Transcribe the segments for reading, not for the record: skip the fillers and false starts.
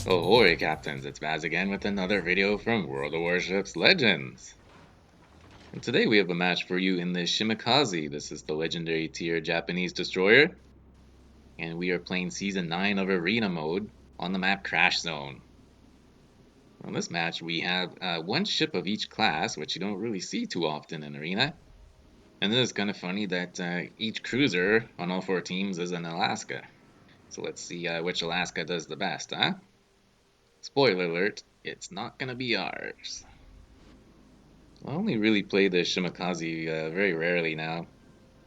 Ahoy, Captains! It's Baz again with another video from World of Warships Legends. And today we have a match for you in the Shimakaze. This is the legendary tier Japanese destroyer. And we are playing Season 9 of Arena mode on the map Crash Zone. On this match we have one ship of each class, which you don't really see too often in Arena. And it is kind of funny that each cruiser on all four teams is an Alaska. So let's see which Alaska does the best, huh? Spoiler alert, it's not gonna be ours. I only really play the Shimakaze very rarely now.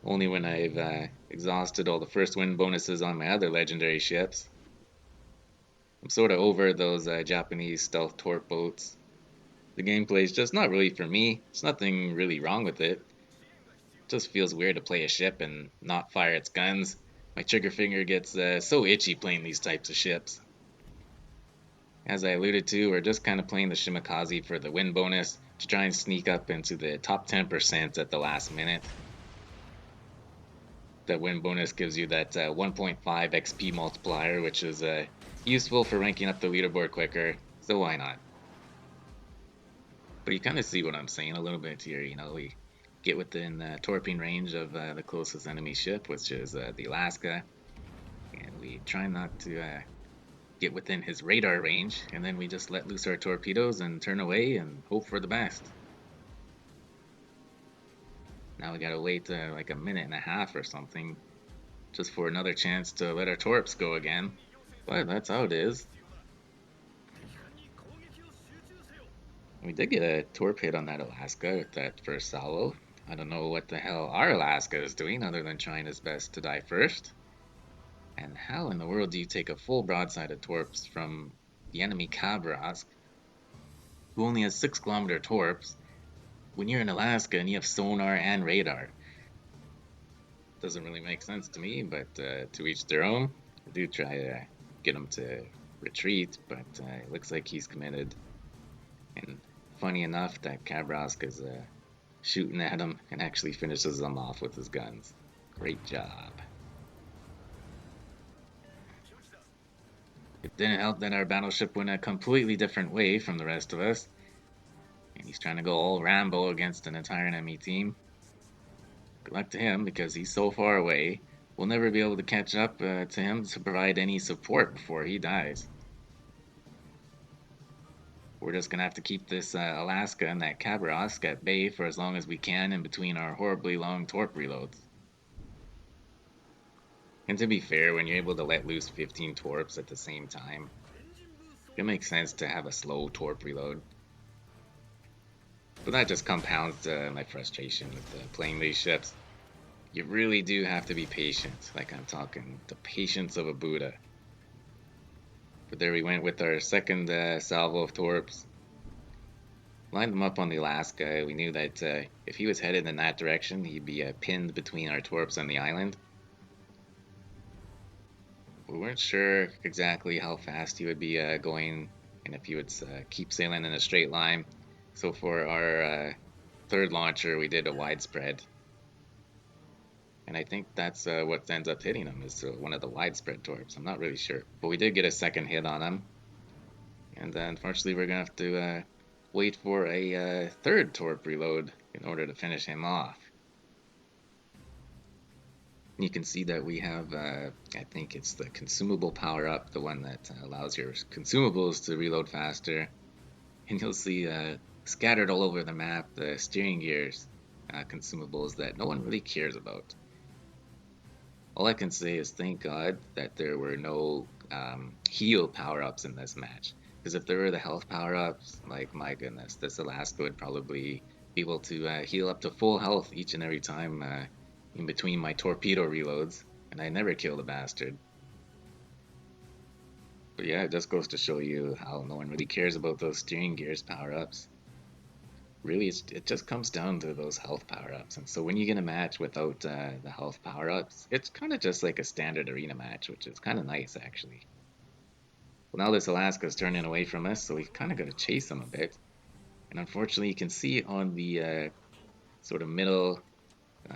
Only when I've exhausted all the first win bonuses on my other legendary ships. I'm sort of over those Japanese stealth torp boats. The gameplay is just not really for me. There's nothing really wrong with it. It just feels weird to play a ship and not fire its guns. My trigger finger gets so itchy playing these types of ships. As I alluded to, we're just kind of playing the Shimakaze for the win bonus to try and sneak up into the top 10% at the last minute. That win bonus gives you that 1.5 XP multiplier, which is useful for ranking up the leaderboard quicker, so why not? But you kind of see what I'm saying a little bit here. We get within torping range of the closest enemy ship, which is the Alaska, and we try not to get within his radar range, and then we just let loose our torpedoes and turn away and hope for the best. Now we gotta wait like a minute and a half or something just for another chance to let our torps go again. But that's how it is. We did get a torp hit on that Alaska with that first salvo. I don't know what the hell our Alaska is doing other than trying his best to die first. And how in the world do you take a full broadside of torps from the enemy Kabrask, who only has 6 kilometer torps, when you're in Alaska and you have sonar and radar? Doesn't really make sense to me, but to each their own. I do try to get him to retreat, but it looks like he's committed. And funny enough, that Kabrask is shooting at him and actually finishes them off with his guns. Great job. It didn't help that our battleship went a completely different way from the rest of us. And he's trying to go all Rambo against an entire enemy team. Good luck to him, because he's so far away. We'll never be able to catch up to him to provide any support before he dies. We're just gonna have to keep this Alaska and that Kabrask at bay for as long as we can in between our horribly long torp reloads. And to be fair, when you're able to let loose 15 torps at the same time, it makes sense to have a slow torp reload. But that just compounds my frustration with playing these ships. You really do have to be patient, like I'm talking the patience of a Buddha. But there we went with our second salvo of torps. Lined them up on the Alaska. We knew that if he was headed in that direction, he'd be pinned between our torps and the island. We weren't sure exactly how fast he would be going and if he would keep sailing in a straight line. So for our third launcher, we did a widespread. And I think that's what ends up hitting him, is one of the widespread torps. I'm not really sure. But we did get a second hit on him. And unfortunately, we're going to have to wait for a third torp reload in order to finish him off. You can see that we have, I think it's the consumable power up, the one that allows your consumables to reload faster. And you'll see scattered all over the map the steering gears consumables that no one really cares about. All I can say is thank God that there were no heal power-ups in this match. Because if there were the health power-ups, like, my goodness, this Alaska would probably be able to heal up to full health each and every time in between my torpedo reloads, and I never kill the bastard. But yeah, it just goes to show you how no one really cares about those steering gears power-ups. Really, it just comes down to those health power-ups. And so when you get a match without the health power-ups, it's kind of just like a standard arena match, which is kind of nice, actually. Well, now this Alaska's turning away from us, so we kind of got to chase him a bit. And unfortunately, you can see on the sort of middle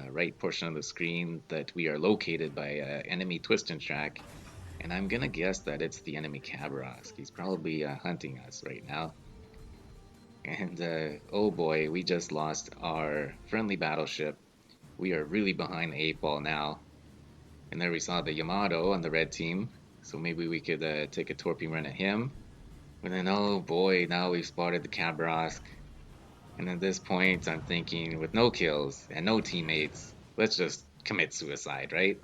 right portion of the screen that we are located by enemy twist and track. And I'm gonna guess that it's the enemy Cabrosk. He's probably hunting us right now. And oh boy, we just lost our friendly battleship. We are really behind the 8 ball now. And there we saw the Yamato on the red team. So maybe we could take a torpedo run at him. But then, oh boy, now we've spotted the Cabrosk. And at this point, I'm thinking, with no kills and no teammates, let's just commit suicide, right?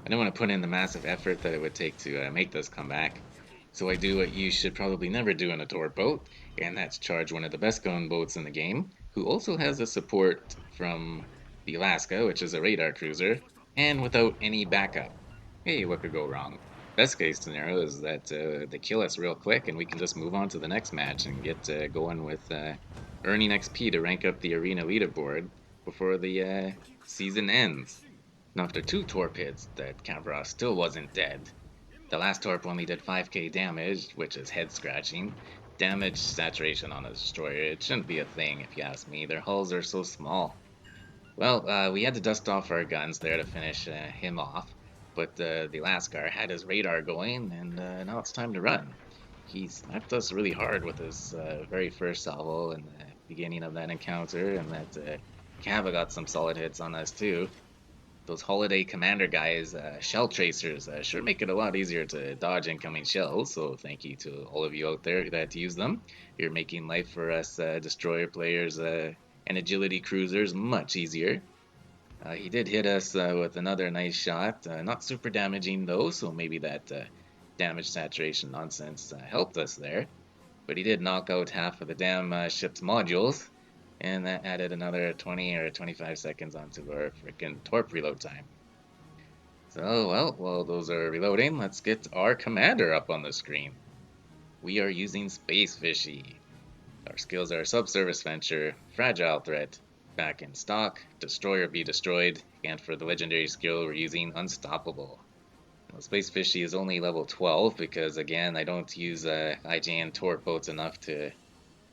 I don't want to put in the massive effort that it would take to make this comeback. So I do what you should probably never do in a torp boat, and that's charge one of the best gunboats in the game, who also has a support from the Alaska, which is a radar cruiser, and without any backup. Hey, what could go wrong? Best case scenario is that they kill us real quick, and we can just move on to the next match and get going with earning XP to rank up the arena leaderboard before the season ends. Now, after 2 torp hits, that Kavros still wasn't dead. The last torp only did 5k damage, which is head scratching. Damage saturation on a destroyer, it shouldn't be a thing if you ask me. Their hulls are so small. Well, we had to dust off our guns there to finish him off, but the Lascar had his radar going, and now it's time to run. He slapped us really hard with his very first salvo in the beginning of that encounter, and that Kava got some solid hits on us too. Those holiday commander guys, shell tracers, sure make it a lot easier to dodge incoming shells. So thank you to all of you out there that use them. You're making life for us destroyer players and agility cruisers much easier. He did hit us with another nice shot, not super damaging though, so maybe that damage saturation nonsense helped us there. But he did knock out half of the damn ship's modules, and that added another 20 or 25 seconds onto our freaking torp reload time. So, well, while those are reloading, let's get our commander up on the screen. We are using Space Fishy. Our skills are Subsurface Venture, Fragile Threat, Back in Stock, Destroyer Be Destroyed, and for the legendary skill we're using Unstoppable. Now, Space Fishy is only level 12 because, again, I don't use IGN torp boats enough to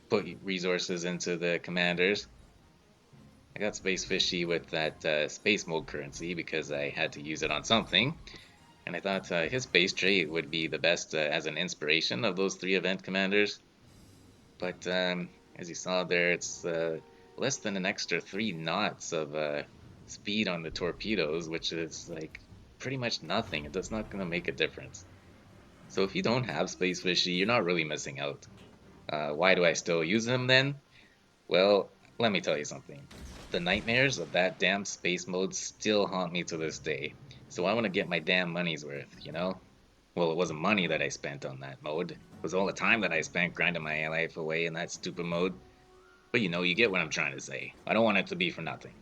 put resources into the commanders. I got Space Fishy with that space mode currency because I had to use it on something, and I thought his base trait would be the best as an inspiration of those 3 event commanders. But as you saw there, it's less than an extra 3 knots of speed on the torpedoes, which is like pretty much nothing. It's not going to make a difference. So if you don't have Space Fishy, you're not really missing out. Why do I still use him then? Well, let me tell you something. The nightmares of that damn space mode still haunt me to this day. So I want to get my damn money's worth, you know? Well, it wasn't money that I spent on that mode. It was all the time that I spent grinding my life away in that stupid mode. But you know, you get what I'm trying to say. I don't want it to be for nothing.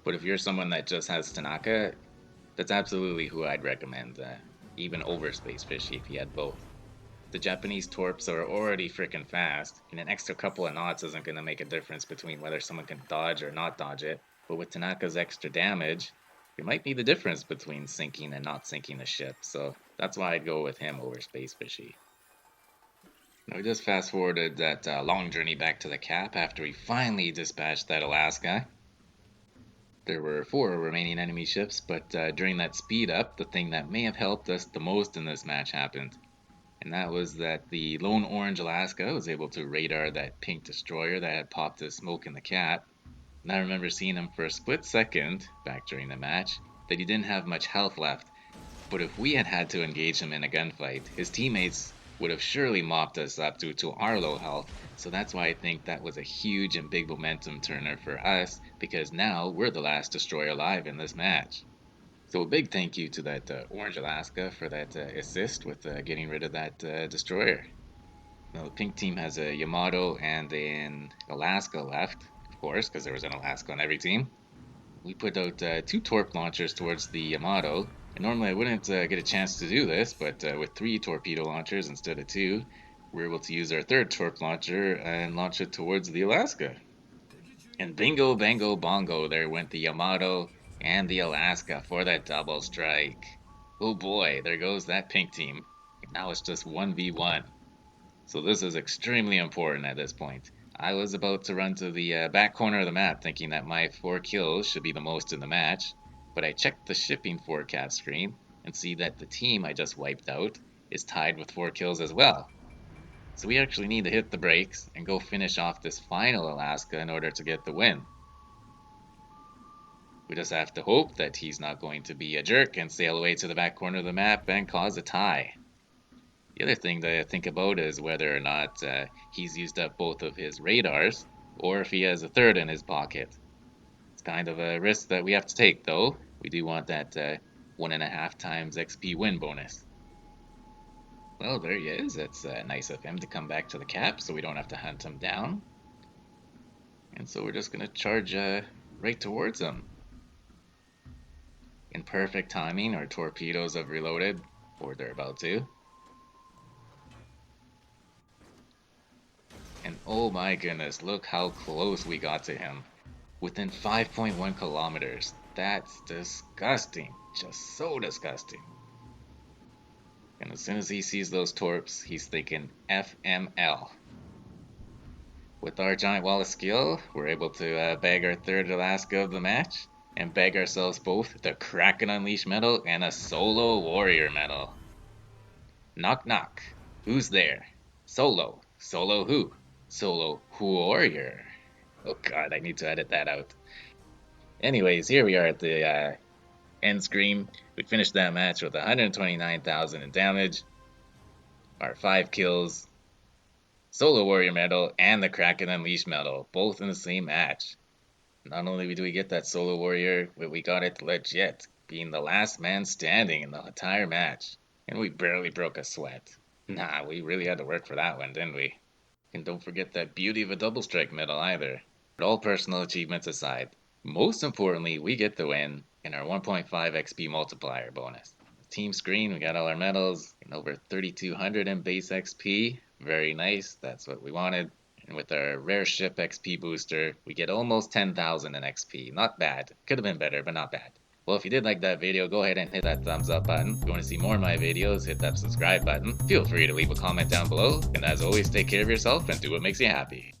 But if you're someone that just has Tanaka, that's absolutely who I'd recommend, even over Space Fishy if you had both. The Japanese torps are already freaking fast, and an extra couple of knots isn't going to make a difference between whether someone can dodge or not dodge it. But with Tanaka's extra damage, it might be the difference between sinking and not sinking a ship, so that's why I'd go with him over Space Fishy. Now we just fast forwarded that long journey back to the cap after we finally dispatched that Alaska. There were 4 remaining enemy ships, but during that speed up, the thing that may have helped us the most in this match happened. And that was that the lone orange Alaska was able to radar that pink destroyer that had popped his smoke in the cap. And I remember seeing him for a split second, back during the match, that he didn't have much health left. But if we had had to engage him in a gunfight, his teammates would have surely mopped us up due to our low health. So that's why I think that was a huge and big momentum turner for us, because now we're the last destroyer alive in this match. So a big thank you to that Orange Alaska for that assist with getting rid of that destroyer. Now the pink team has a Yamato and an Alaska left, of course, because there was an Alaska on every team. We put out 2 torp launchers towards the Yamato, and normally I wouldn't get a chance to do this, but with 3 torpedo launchers instead of 2, we're able to use our 3rd torp launcher and launch it towards the Alaska. And bingo, bango, bongo, there went the Yamato and the Alaska for that double strike. Oh boy, there goes that pink team. Now it's just 1v1. So this is extremely important at this point. I was about to run to the back corner of the map thinking that my 4 kills should be the most in the match, but I checked the shipping forecast screen, and see that the team I just wiped out is tied with 4 kills as well. So we actually need to hit the brakes and go finish off this final Alaska in order to get the win. We just have to hope that he's not going to be a jerk and sail away to the back corner of the map and cause a tie. The other thing to think about is whether or not he's used up both of his radars, or if he has a third in his pocket. It's kind of a risk that we have to take, though. We do want that 1.5 times XP win bonus. Well, there he is. It's nice of him to come back to the cap so we don't have to hunt him down. And so we're just going to charge right towards him. In perfect timing, our torpedoes have reloaded, or they're about to. And oh my goodness, look how close we got to him. Within 5.1 kilometers. That's disgusting. Just so disgusting. And as soon as he sees those torps, he's thinking FML. With our giant wall of skill, we're able to bag our third Alaska of the match, and bag ourselves both the Kraken Unleashed medal and a Solo Warrior medal. Knock knock. Who's there? Solo. Solo who? Solo Warrior. Oh god, I need to edit that out. Anyways, here we are at the end screen. We finished that match with 129,000 in damage, our 5 kills, Solo Warrior medal, and the Kraken Unleashed medal, both in the same match. Not only do we get that Solo Warrior, but we got it legit, being the last man standing in the entire match. And we barely broke a sweat. Nah, we really had to work for that one, didn't we? And don't forget that beauty of a double strike medal either. But all personal achievements aside, most importantly, we get the win and our 1.5 XP multiplier bonus. Team screen, we got all our medals and over 3,200 in base XP. Very nice, that's what we wanted. And with our rare ship XP booster, we get almost 10,000 in XP. Not bad. Could have been better, but not bad. Well, if you did like that video, go ahead and hit that thumbs up button. If you want to see more of my videos, hit that subscribe button. Feel free to leave a comment down below. And as always, take care of yourself and do what makes you happy.